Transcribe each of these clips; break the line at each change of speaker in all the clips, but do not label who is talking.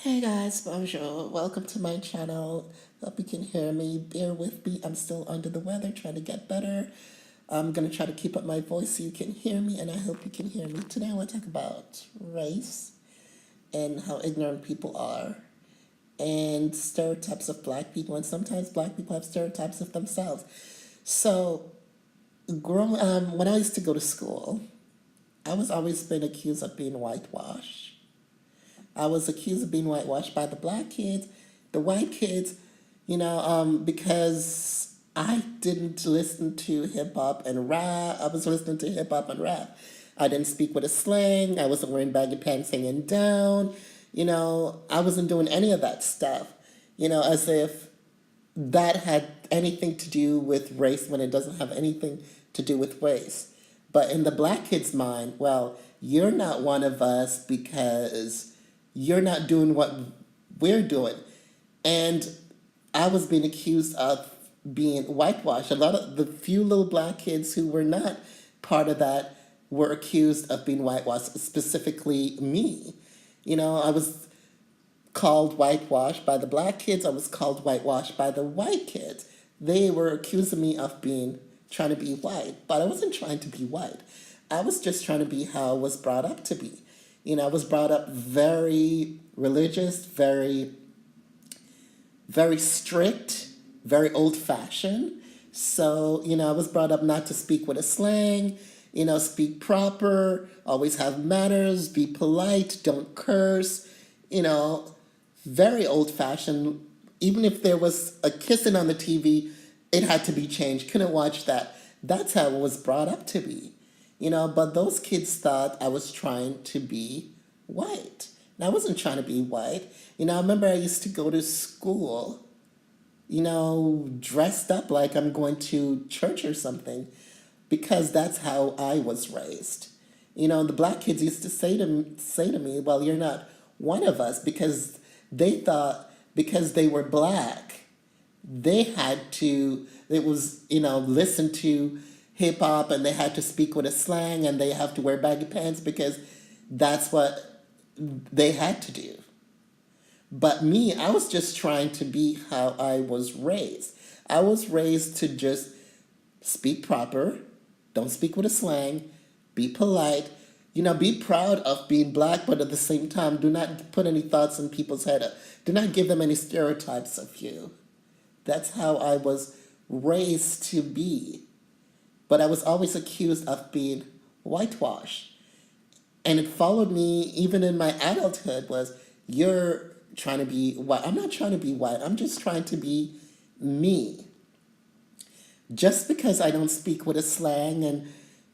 Hey guys, bonjour. Welcome to my channel. Hope you can hear me. Bear with me. I'm still under the weather, trying to get better. I'm going to try to keep up my voice so you can hear me, and I hope you can hear me. Today I want to talk about race and how ignorant people are, and stereotypes of black people, and sometimes black people have stereotypes of themselves. So, when I used to go to school, I was always been accused of being whitewashed. I was accused of being whitewashed by the black kids, the white kids, because I didn't listen to hip hop and rap. I was listening to hip hop and rap. I didn't speak with a slang. I wasn't wearing baggy pants hanging down. I wasn't doing any of that stuff. As if that had anything to do with race when it doesn't have anything to do with race. But in the black kid's mind, well, you're not one of us because you're not doing what we're doing. And I was being accused of being whitewashed. A lot of the few little black kids who were not part of that were accused of being whitewashed, specifically me. I was called whitewashed by the black kids. I was called whitewashed by the white kids. They were accusing me of being trying to be white, but I wasn't trying to be white. I was just trying to be how I was brought up to be. I was brought up very religious, very strict, very old fashioned. So, I was brought up not to speak with a slang, speak proper, always have manners, be polite, don't curse, you know, very old fashioned. Even if there was a kissing on the TV, it had to be changed. Couldn't watch that. That's how it was brought up to be. But those kids thought I was trying to be white. And I wasn't trying to be white. I remember I used to go to school, dressed up like I'm going to church or something because that's how I was raised. The black kids used to say to me, "Well, you're not one of us," because they thought because they were black, they had to. It was listen to hip hop and they had to speak with a slang and they have to wear baggy pants because that's what they had to do. But me, I was just trying to be how I was raised. I was raised to just speak proper, don't speak with a slang, be polite, be proud of being black, but at the same time, do not put any thoughts in people's head. Do not give them any stereotypes of you. That's how I was raised to be. But I was always accused of being whitewashed. And it followed me even in my adulthood was, you're trying to be white. I'm not trying to be white. I'm just trying to be me. Just because I don't speak with a slang and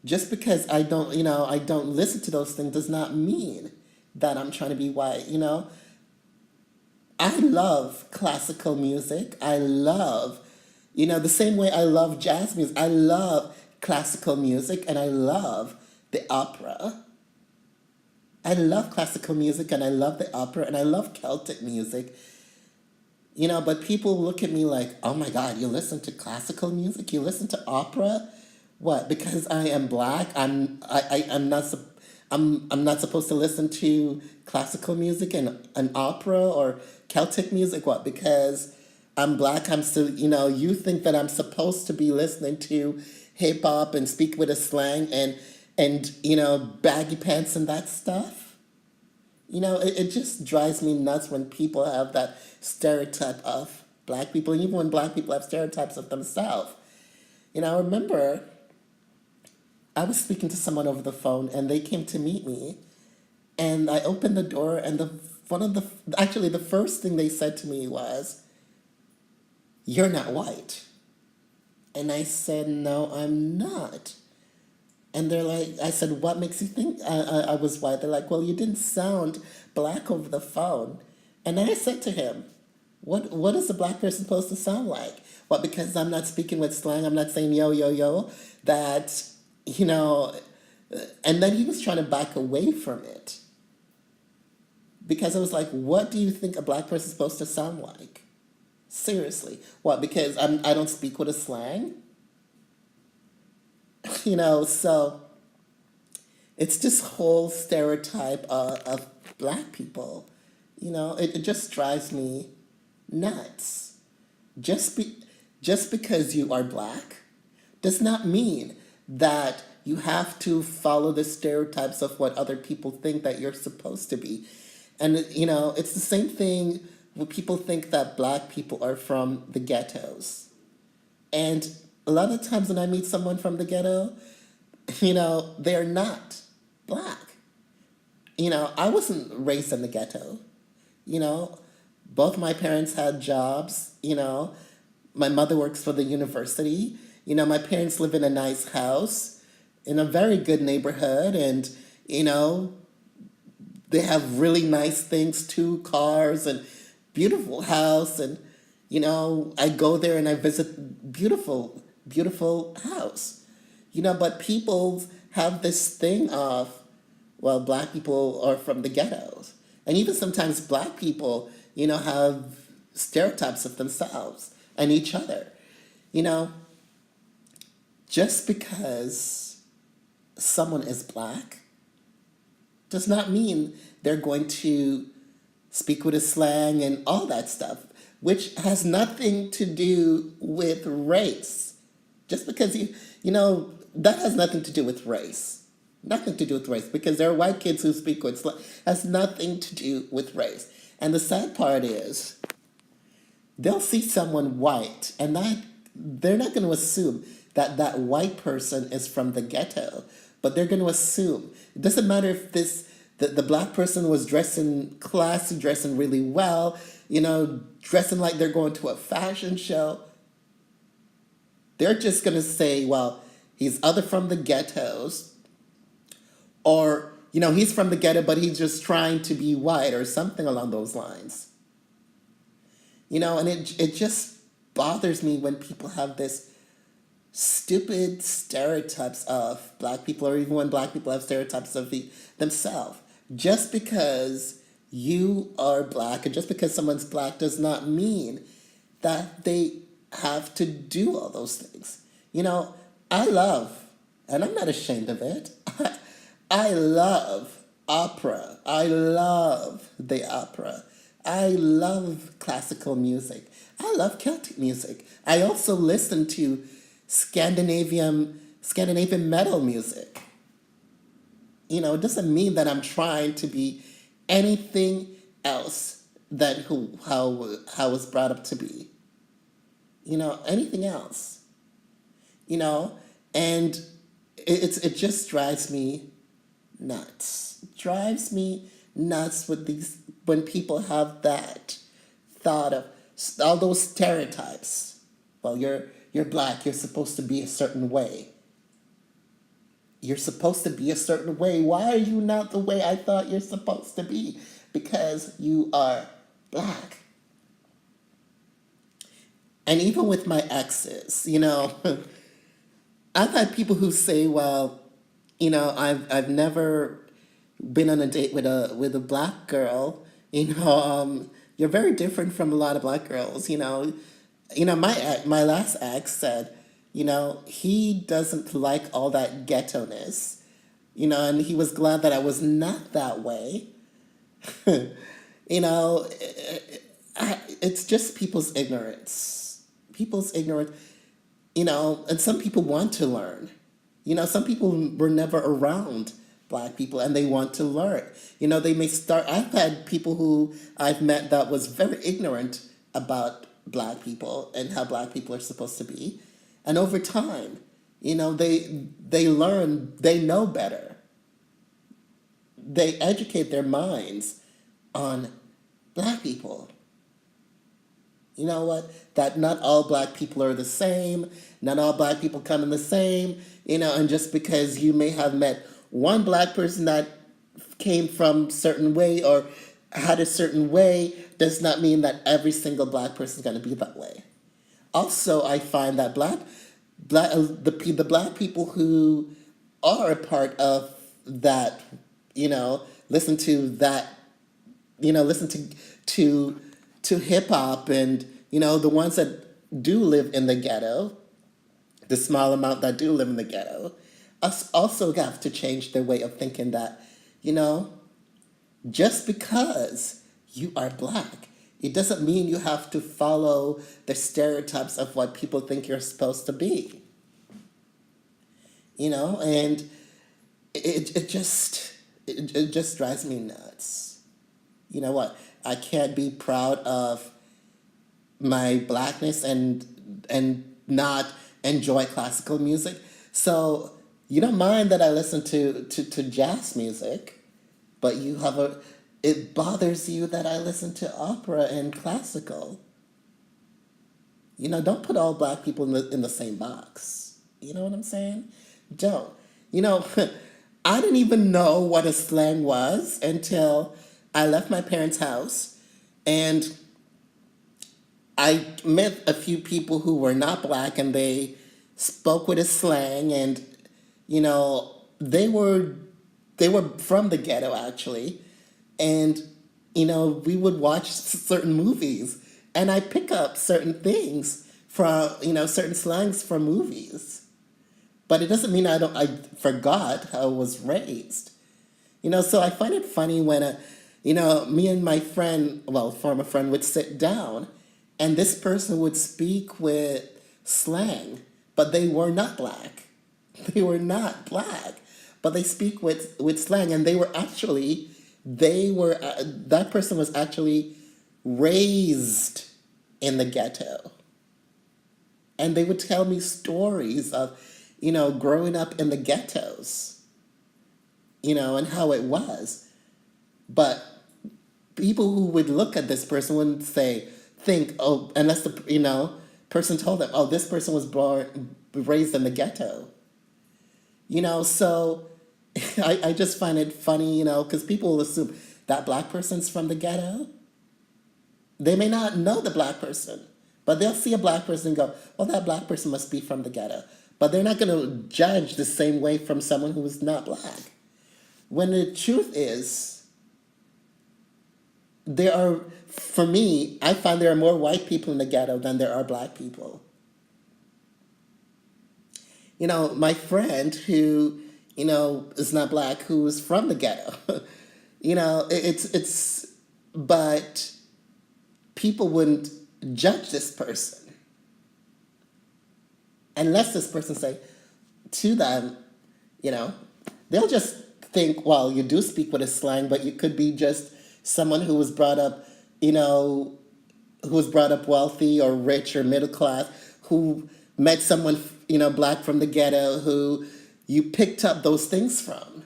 just because I don't listen to those things does not mean that I'm trying to be white. I love classical music. I love, the same way I love jazz music. I love classical music and I love the opera. I love classical music and I love the opera and I love Celtic music. But people look at me like, "Oh my God, you listen to classical music? You listen to opera? What? Because I am black, I'm not supposed to listen to classical music and an opera or Celtic music? What? Because I'm black, I'm still, you think that I'm supposed to be listening to hip hop and speak with a slang and baggy pants and that stuff? It just drives me nuts when people have that stereotype of black people, even when black people have stereotypes of themselves. I remember I was speaking to someone over the phone and they came to meet me and I opened the door and the first thing they said to me was, "You're not white." And I said, "No, I'm not." And they're like, I said, "What makes you think I was white?" They're like, "Well, you didn't sound black over the phone." And I said to him, what is a black person supposed to sound like? What, because I'm not speaking with slang, I'm not saying yo, yo, yo, that, you know, and then he was trying to back away from it. Because I was like, what do you think a black person is supposed to sound like? Seriously. What, because I don't speak with a slang? So it's this whole stereotype of black people. It just drives me nuts. Just be, just because you are black does not mean that you have to follow the stereotypes of what other people think that you're supposed to be. And it's the same thing when people think that black people are from the ghettos. And a lot of times when I meet someone from the ghetto, they're not black. I wasn't raised in the ghetto. You know, both my parents had jobs. My mother works for the university. My parents live in a nice house in a very good neighborhood, and you know, they have really nice things, 2 cars and beautiful house, and I go there and I visit beautiful house. But people have this thing of, well, black people are from the ghettos. And even sometimes black people, have stereotypes of themselves and each other. You know, just because someone is black does not mean they're going to speak with a slang and all that stuff, which has nothing to do with race. Just because that has nothing to do with race. Nothing to do with race, because there are white kids who speak with slang. Has nothing to do with race. And the sad part is, they'll see someone white, and they're not going to assume that that white person is from the ghetto, but they're going to assume. It doesn't matter if the black person was dressing classy, dressing really well, dressing like they're going to a fashion show. They're just going to say, well, he's either from the ghettos, or he's from the ghetto, but he's just trying to be white, or something along those lines. And it just bothers me when people have this stupid stereotypes of black people, or even when black people have stereotypes of themselves. Just because you are black, and just because someone's black, does not mean that they have to do all those things. I love, and I'm not ashamed of it, I love opera. I love the opera. I love classical music. I love Celtic music. I also listen to Scandinavian metal music. It doesn't mean that I'm trying to be anything else than how I was brought up to be. Anything else. And it just drives me nuts. It drives me nuts when people have that thought of all those stereotypes. Well, you're black, you're supposed to be a certain way. You're supposed to be a certain way. Why are you not the way I thought you're supposed to be? Because you are black. And even with my exes, I've had people who say, well, I've never been on a date with a black girl. You're very different from a lot of black girls. My last ex said, he doesn't like all that ghetto-ness, and he was glad that I was not that way. you know, it's just people's ignorance. People's ignorance, and some people want to learn. Some people were never around black people and they want to learn. They may start, I've had people who I've met that was very ignorant about black people and how black people are supposed to be. And over time, they learn, they know better. They educate their minds on black people. You know what? That not all black people are the same. Not all black people come in the same. And just because you may have met one black person that came from a certain way or had a certain way does not mean that every single black person is going to be that way. Also, I find that the black people who are a part of that, listen to that, listen to hip hop, and the ones that do live in the ghetto, the small amount that do live in the ghetto, us also have to change their way of thinking that, just because you are black. It doesn't mean you have to follow the stereotypes of what people think you're supposed to be, and it just drives me nuts. You know what? I can't be proud of my blackness and not enjoy classical music. So you don't mind that I listen to jazz music, but it bothers you that I listen to opera and classical. Don't put all black people in the same box. You know what I'm saying? Don't. You know, I didn't even know what a slang was until I left my parents' house and I met a few people who were not black and they spoke with a slang and they were from the ghetto actually and we would watch certain movies and I pick up certain things from certain slangs from movies, but it doesn't mean I forgot how I was raised. So I find it funny when me and my friend, well, former friend, would sit down and this person would speak with slang, but they were not black. They were not black, but they speak with slang, and that person was actually raised in the ghetto, and they would tell me stories of, growing up in the ghettos, and how it was. But people who would look at this person wouldn't think, oh, unless the person told them, oh, this person was raised in the ghetto. So I just find it funny, because people will assume that black person's from the ghetto. They may not know the black person, but they'll see a black person and go, well, that black person must be from the ghetto. But they're not going to judge the same way from someone who is not black. When the truth is, for me, I find there are more white people in the ghetto than there are black people. My friend who, is not black, who is from the ghetto, but people wouldn't judge this person unless this person say to them, they'll just think, well, you do speak with a slang, but you could be just someone who was brought up, wealthy or rich or middle class, who met someone, black from the ghetto, who you picked up those things from.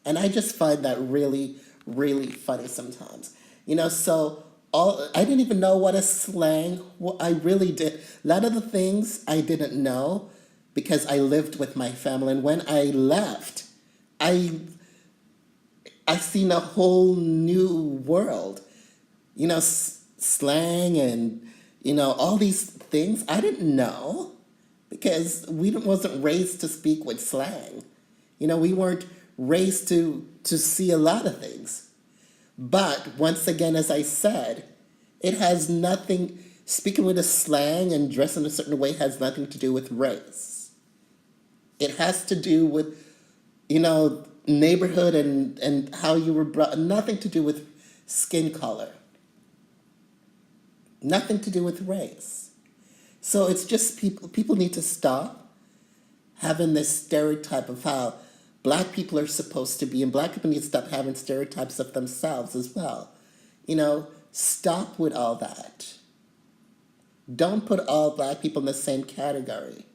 And I just find that really, really funny sometimes. So I didn't even know what a slang, I really did. A lot of the things I didn't know because I lived with my family. And when I left, I seen a whole new world, slang and, all these things I didn't know because we wasn't raised to speak with slang. We weren't raised to see a lot of things. But once again, as I said, it has nothing, speaking with a slang and dressing a certain way has nothing to do with race. It has to do with, neighborhood and how you were brought, nothing to do with skin color. Nothing to do with race. So it's just people need to stop having this stereotype of how black people are supposed to be, and black people need to stop having stereotypes of themselves as well. Stop with all that. Don't put all black people in the same category.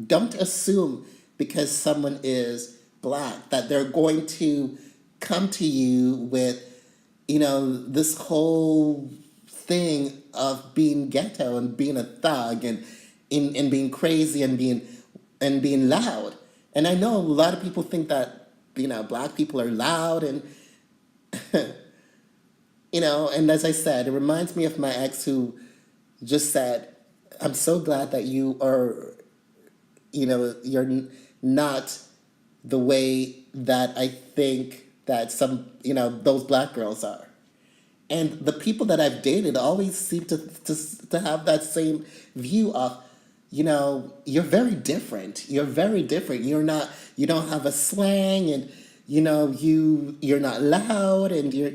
Don't assume because someone is black that they're going to come to you with, this whole thing of being ghetto and being a thug and being crazy and being loud. And I know a lot of people think that, black people are loud and, and as I said, it reminds me of my ex who just said, I'm so glad that you are, you're not the way that I think that some, those black girls are. And the people that I've dated always seem to have that same view of, you're very different. You're very different. You don't have a slang and, you know, you're not loud and you're